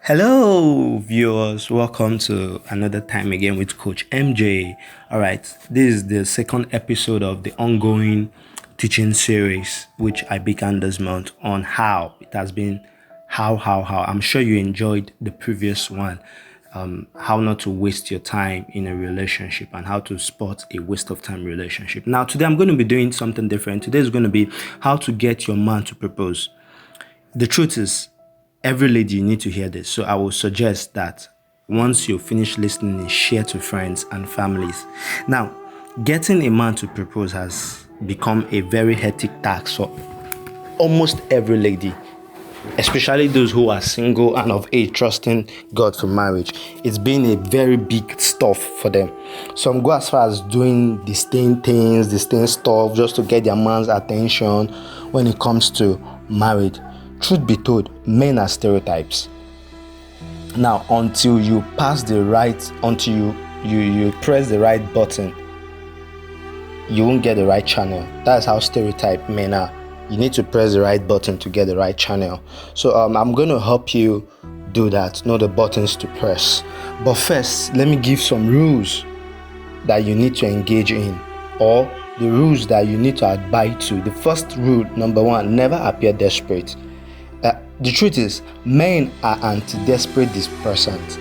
Hello, viewers. Welcome to another time again with Coach MJ. All right, this is the second episode of the ongoing teaching series, which I began this month on how it has been. How. I'm sure you enjoyed the previous one. How not to waste your time in a relationship and how to spot a waste of time relationship. Now, today I'm going to be doing something different. Today is going to be how to get your man to propose. The truth is, every lady, you need to hear this. So I will suggest that once you finish listening, share to friends and families. Now, getting a man to propose has become a very hectic task for almost every lady, especially those who are single and of age, trusting God for marriage. It's been a very big stuff for them. Some go as far as doing distinct things, distinct stuff, just to get their man's attention when it comes to marriage. Truth be told, men are stereotypes. Now, until you press the right button, you won't get the right channel. That's how stereotype men are. You need to press the right button to get the right channel. So I'm going to help you do that, know the buttons to press. But first, let me give some rules that you need to engage in, or the rules that you need to abide to. The first rule, number one, never appear desperate. The truth is, men are anti-desperate dispersants.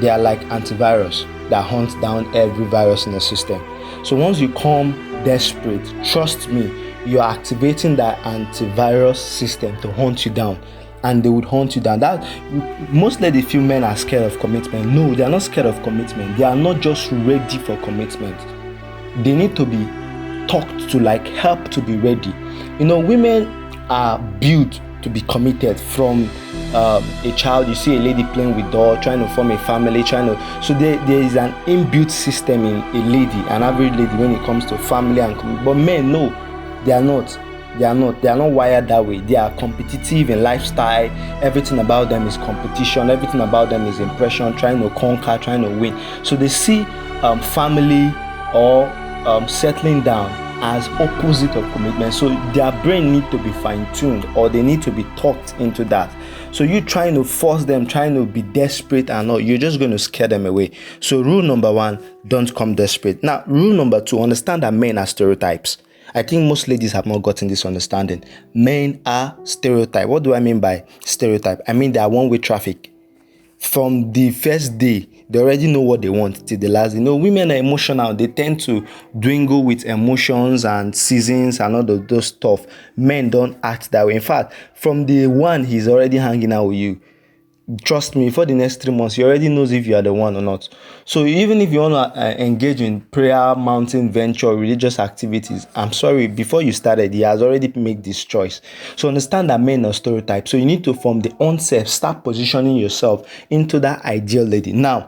They are like antivirus that hunts down every virus in the system. So once you come desperate, trust me, you are activating that antivirus system to hunt you down, and they would hunt you down. That most ladies feel men are scared of commitment. No, they are not scared of commitment. They are not just ready for commitment. They need to be talked to, like help to be ready. Women are built to be committed from a child. You see a lady playing with doll, trying to form a family, so there is an inbuilt system in a lady, an average lady, when it comes to family and commitment. But men, no, they are not wired that way. They are competitive in lifestyle. Everything about them is competition. Everything about them is impression, trying to conquer, trying to win. So they see family or settling down as opposite of commitment. So their brain need to be fine-tuned, or they need to be talked into that. So you trying to force them, trying to be desperate and all, you're just going to scare them away. So rule number one, don't come desperate. Now, rule number two, understand that men are stereotypes. I think most ladies have not gotten this understanding. Men are stereotype. What do I mean by stereotype? I mean they are one-way traffic. From the first day, they already know what they want till the last day. Women are emotional. They tend to dwindle with emotions and seasons and all of those stuff. Men don't act that way. In fact, from the one, he's already hanging out with you. Trust me, for the next 3 months, he already knows if you are the one or not. So even if you want to engage in prayer, mountain venture, religious activities, I'm sorry, before you started, he has already made this choice. So understand that men are stereotypes. So you need to, from the onset, start positioning yourself into that ideal lady. Now,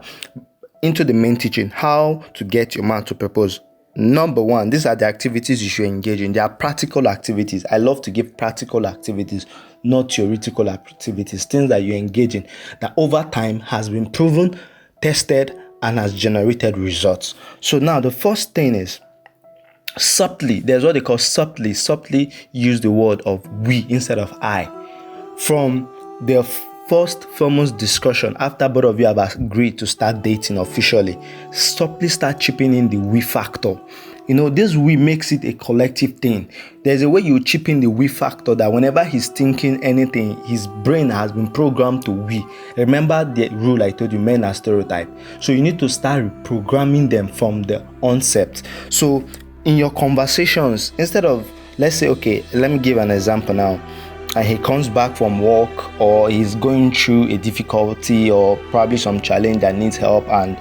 into the main teaching, how to get your man to propose. Number one, these are the activities you should engage in. They are practical activities. I love to give practical activities, not theoretical activities, things that you engage in that over time has been proven, tested, and has generated results. So now the first thing is subtly. There's what they call subtly. Subtly use the word of we instead of I. From the first foremost discussion, after both of you have agreed to start dating officially, subtly start chipping in the we factor. This we makes it a collective thing. There's a way you chip in the we factor that whenever he's thinking anything, his brain has been programmed to we. Remember the rule I told you, men are stereotype. So you need to start reprogramming them from the onset. So in your conversations, instead of, let's say, okay, let me give an example now. And he comes back from work, or he's going through a difficulty or probably some challenge that needs help and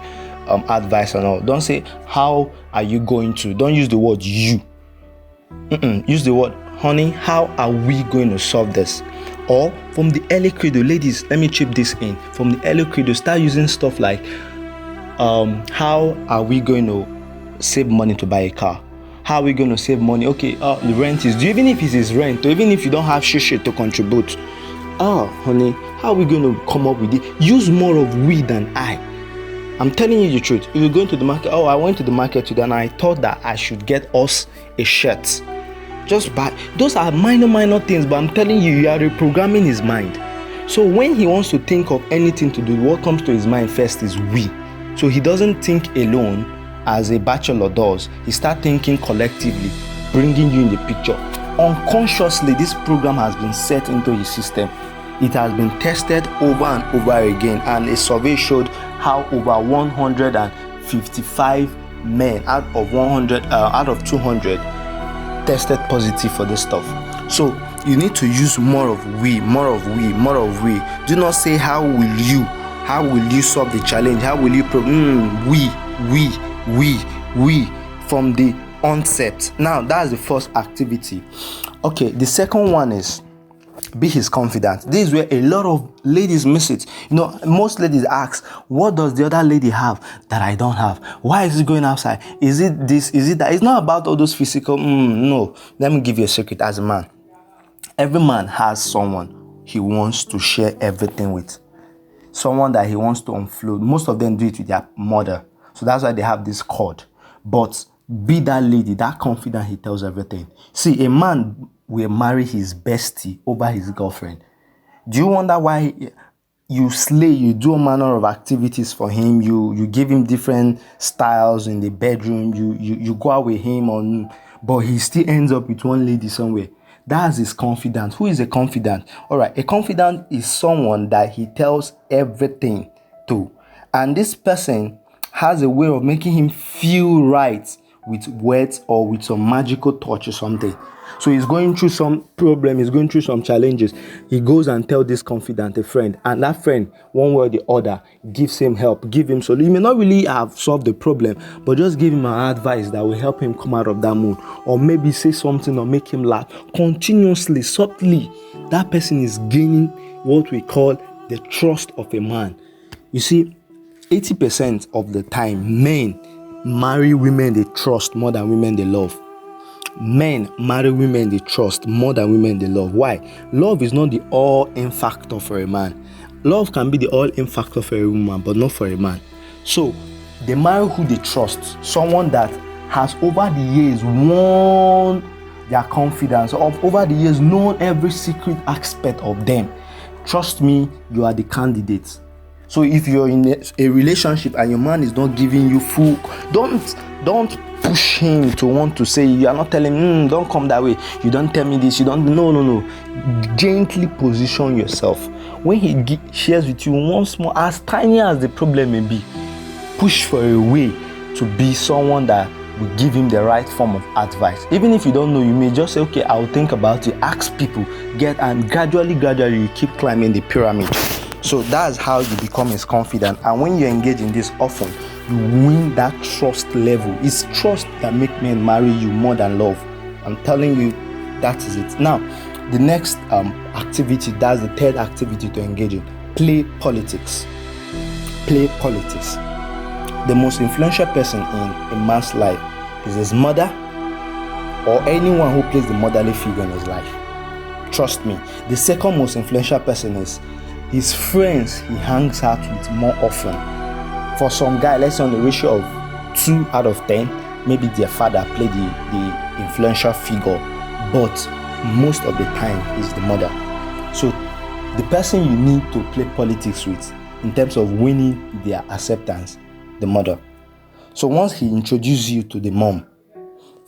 advice and all. Don't say, how are you going to? Don't use the word you. Use the word, honey, how are we going to solve this? Or from the early credo, ladies, let me chip this in. From the early credo, start using stuff like, how are we going to save money to buy a car? How are we going to save money? Okay, the rent is due. Even if it's his rent, or even if you don't have shit to contribute. Honey, how are we going to come up with it? Use more of we than I. I'm telling you the truth. If you're going to the market, I went to the market today and I thought that I should get us a shirt. Just buy. Those are minor things, but I'm telling you, you are reprogramming his mind. So when he wants to think of anything to do, what comes to his mind first is we. So he doesn't think alone as a bachelor does. He starts thinking collectively, bringing you in the picture. Unconsciously, this program has been set into his system. It has been tested over and over again, and a survey showed how over 155 men out of 200 tested positive for this stuff. So you need to use more of we. Do not say how will you solve the challenge, how will you we from the onset. Now that's the first activity. Okay, the second one is be his confidant. This is where a lot of ladies miss it. Most ladies ask, what does the other lady have that I don't have? Why is he going outside? Is it this? Is it that? It's not about all those physical. No. Let me give you a secret. As a man, every man has someone he wants to share everything with. Someone that he wants to offload. Most of them do it with their mother. So that's why they have this cord. But be that lady, that confident, he tells everything. See, a man will marry his bestie over his girlfriend. Do you wonder why you do a manner of activities for him? You give him different styles in the bedroom. You go out with him but he still ends up with one lady somewhere. That's his confidant. Who is a confidant? All right, a confidant is someone that he tells everything to, and this person has a way of making him feel right with words or with some magical touch or something. So he's going through some problem, he's going through some challenges. He goes and tells this confidant, a friend, and that friend, one way or the other, gives him help, give him solution. He may not really have solved the problem, but just give him an advice that will help him come out of that mood, or maybe say something or make him laugh. Continuously, subtly, that person is gaining what we call the trust of a man. You see, 80% of the time, men marry women they trust more than women they love. Men marry women they trust more than women they love. Why? Love is not the all-in factor for a man. Love can be the all-in factor for a woman, but not for a man. So they marry who they trust, someone that has over the years won their confidence, over the years known every secret aspect of them. Trust me, you are the candidate. So if you're in a relationship and your man is not giving you full, don't push him to want to say, you are not telling him, don't come that way, you don't tell me this, you don't, no. Gently position yourself. When he shares with you once more, as tiny as the problem may be, push for a way to be someone that will give him the right form of advice. Even if you don't know, you may just say, okay, I'll think about it, ask people, and gradually you keep climbing the pyramid. So that's how you become his confidant. And when you engage in this often, you win that trust level. It's trust that makes men marry you more than love. I'm telling you, that is it. Now, the next activity, that's the third activity to engage in. Play politics. Play politics. The most influential person in a man's life is his mother or anyone who plays the motherly figure in his life. Trust me. The second most influential person is his friends he hangs out with more often. For some guy, let's say on the ratio of 2 out of 10, maybe their father played the influential figure, but most of the time is the mother. So the person you need to play politics with in terms of winning their acceptance, the mother. So once he introduces you to the mom,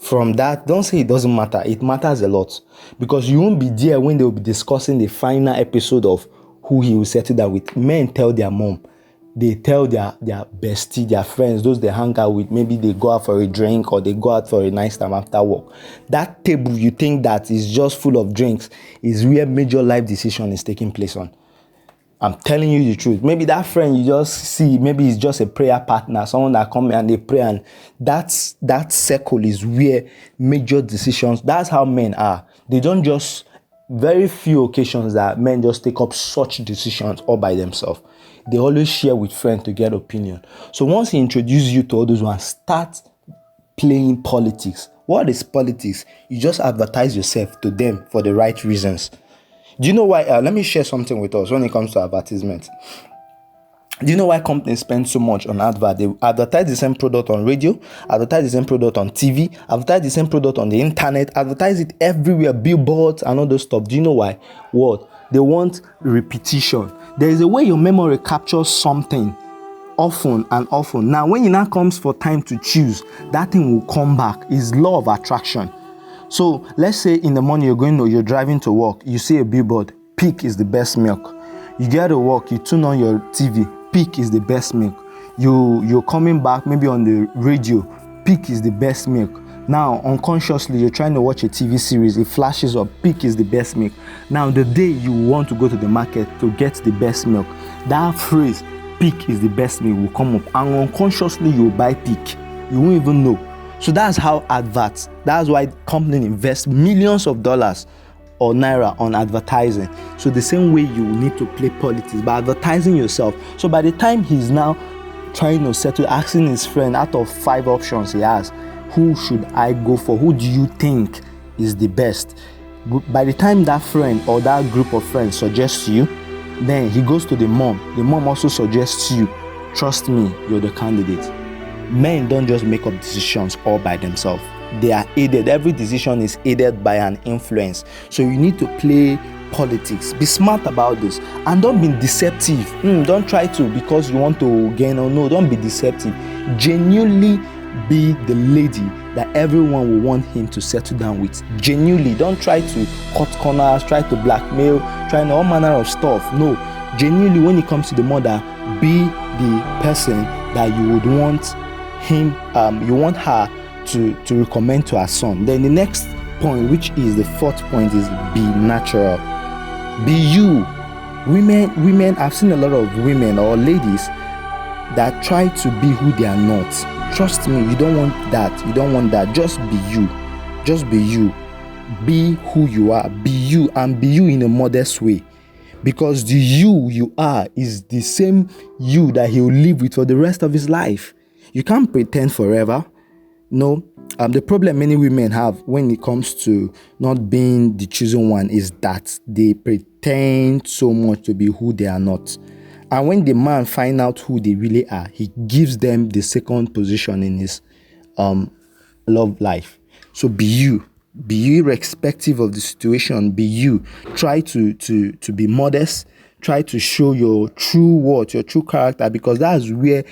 from that, don't say it doesn't matter. It matters a lot, because you won't be there when they will be discussing the final episode of who he will settle down with. Men tell their mom, they tell their bestie, their friends, those they hang out with. Maybe they go out for a drink or they go out for a nice time after work. That table you think that is just full of drinks is where major life decision is taking place on. I'm telling you the truth. Maybe that friend you just see, maybe he's just a prayer partner, someone that come and they pray, and that circle is where major decisions. That's how men are. They don't just, very few occasions that men just take up such decisions all by themselves. They always share with friends to get opinion. So once he introduces you to all those ones, start playing politics. What is politics? You just advertise yourself to them for the right reasons. Do you know why? Let me share something with us when it comes to advertisement. Do you know why companies spend so much on advert? They advertise the same product on radio, advertise the same product on TV, advertise the same product on the internet, advertise it everywhere, billboards and all those stuff. Do you know why? What? They want repetition. There is a way your memory captures something often and often. Now, when it now comes for time to choose, that thing will come back. It's law of attraction. So let's say in the morning you're driving to work, you see a billboard, Peak is the best milk. You get to work, you tune on your TV, Peak is the best milk. You're coming back, maybe on the radio, Peak is the best milk. Now, unconsciously, you're trying to watch a TV series, it flashes up, Peak is the best milk. Now, the day you want to go to the market to get the best milk, that phrase, Peak is the best milk, will come up, and unconsciously you'll buy Peak. You won't even know. So that's how adverts, that's why companies invest millions of dollars or naira on advertising. So the same way you need to play politics by advertising yourself. So by the time he's now trying to settle, asking his friend, out of 5 options he has, who should I go for? Who do you think is the best? By the time that friend or that group of friends suggests you, then he goes to the mom. The mom also suggests you. Trust me, you're the candidate. Men don't just make up decisions all by themselves. They are aided. Every decision is aided by an influence. So you need to play politics. Be smart about this. And don't be deceptive. Don't try to because you want to gain or no. Don't be deceptive. Genuinely be the lady that everyone will want him to settle down with. Genuinely. Don't try to cut corners, try to blackmail, trying all manner of stuff. No. Genuinely, when it comes to the mother, be the person that you would want him, you want her to recommend to her son. Then the next point, which is the 4th point, is be natural. Be you. Women, I've seen a lot of women or ladies that try to be who they are not. Trust me, you don't want that. You don't want that. Just be you. Just be you. Be who you are. Be you, and be you in a modest way. Because the you are is the same you that he will live with for the rest of his life. You can't pretend forever. No. The problem many women have when it comes to not being the chosen one is that they pretend so much to be who they are not. And when the man finds out who they really are, he gives them the second position in his love life. So be you. Be you irrespective of the situation. Be you. Try to be modest. Try to show your true your true character, because that's where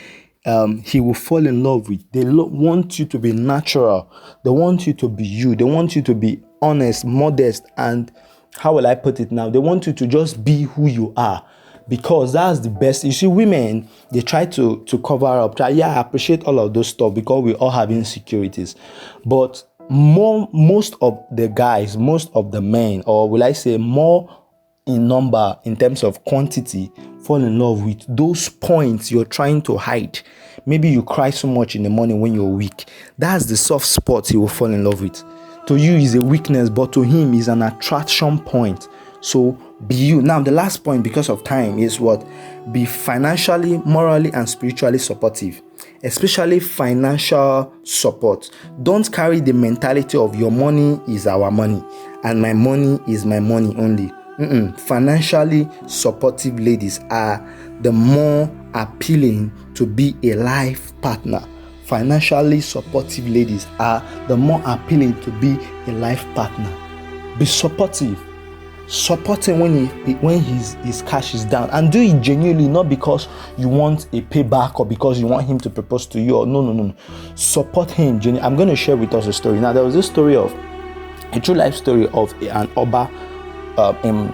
he will fall in love with. They want you to be natural. They want you to be you. They want you to be honest, modest, and how will I put it now? They want you to just be who you are, because that's the best. You see, women, they try to cover up. I appreciate all of those stuff because we all have insecurities. But most of the guys, most of the men, or will I say more in number, in terms of quantity, fall in love with those points you're trying to hide. Maybe you cry so much in the morning when you're weak. That's the soft spot he will fall in love with. To you is a weakness, but to him is an attraction point. So be you. Now, the last point, because of time, is what? Be financially, morally, and spiritually supportive. Especially financial support. Don't carry the mentality of your money is our money and my money is my money only. Financially supportive ladies are the more appealing to be a life partner. Financially supportive ladies are the more appealing to be a life partner. Be supportive. Support him when his cash is down, and do it genuinely, not because you want a payback or because you want him to propose to you. Or no. Support him genuinely. I'm going to share with us a story. Now, there was this story of a true life story of an Oba in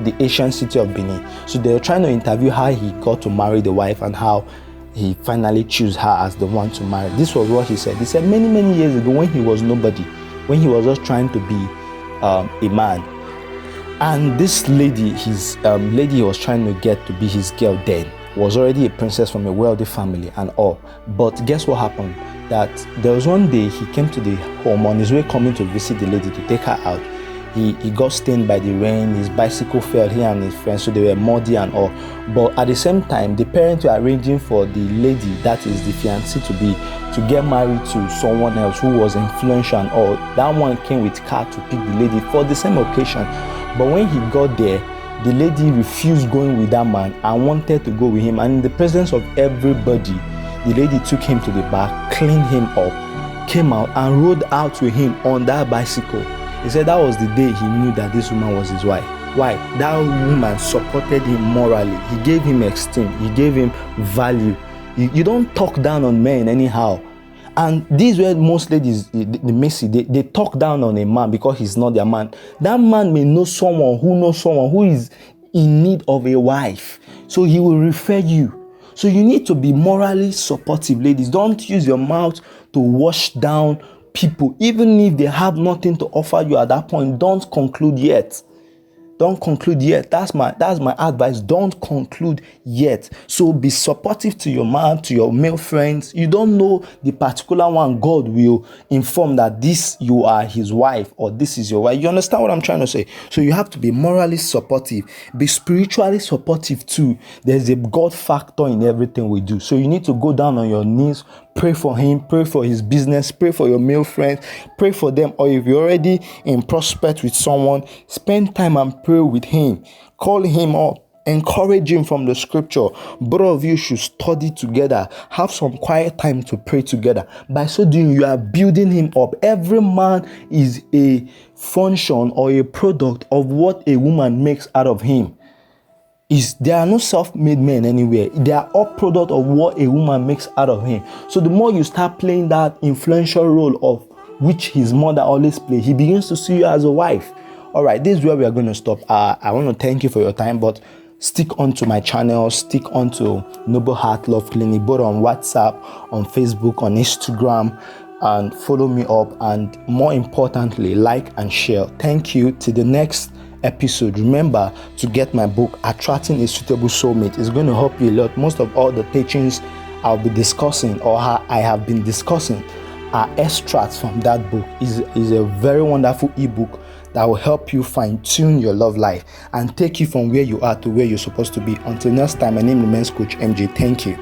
the Asian city of Benin. So they were trying to interview how he got to marry the wife and how he finally chose her as the one to marry. This was what he said. He said many years ago, when he was nobody, when he was just trying to be a man. And this lady, his lady he was trying to get to be his girl then, was already a princess from a wealthy family and all. But guess what happened? That there was one day he came to the home on his way coming to visit the lady to take her out. He got stained by the rain, his bicycle fell, he and his friends, so they were muddy and all. But at the same time, the parents were arranging for the lady, that is the fiancée to get married to someone else who was influential and all. That one came with car to pick the lady for the same occasion. But when he got there, the lady refused going with that man and wanted to go with him. And in the presence of everybody, the lady took him to the back, cleaned him up, came out and rode out with him on that bicycle. He said that was the day he knew that this woman was his wife. Why? That woman supported him morally. He gave him esteem. He gave him value. You don't talk down on men anyhow. And these were most ladies, the Missy, they talk down on a man because he's not their man. That man may know someone who is in need of a wife. So he will refer you. So you need to be morally supportive, ladies. Don't use your mouth to wash down people. Even if they have nothing to offer you at that point, don't conclude yet. Don't conclude yet. That's my advice. Don't conclude yet. So be supportive to your man, to your male friends. You don't know the particular one. God will inform that this you are his wife or this is your wife. You understand what I'm trying to say? So you have to be morally supportive. Be spiritually supportive too. There's a God factor in everything we do. So you need to go down on your knees, pray for him, pray for his business, pray for your male friends, pray for them. Or if you're already in prospect with someone, spend time and pray with him. Call him up, encourage him from the scripture. Both of you should study together, have some quiet time to pray together. By so doing, you are building him up. Every man is a function or a product of what a woman makes out of him. There are no self-made men anywhere. They are all product of what a woman makes out of him. So the more you start playing that influential role of which his mother always played, he begins to see you as a wife. All right, this is where we are going to stop. I want to thank you for your time, but stick onto my channel, stick onto Noble Heart Love Clinic, both on WhatsApp, on Facebook, on Instagram, and follow me up. And more importantly, like and share. Thank you. Till the next episode, remember to get my book, Attracting a Suitable Soulmate. It's going to help you a lot. Most of all the teachings I'll be discussing or I have been discussing are extracts from that book. Is a very wonderful ebook that will help you fine-tune your love life and take you from where you are to where you're supposed to be. Until next time, my name remains Coach MJ. Thank you.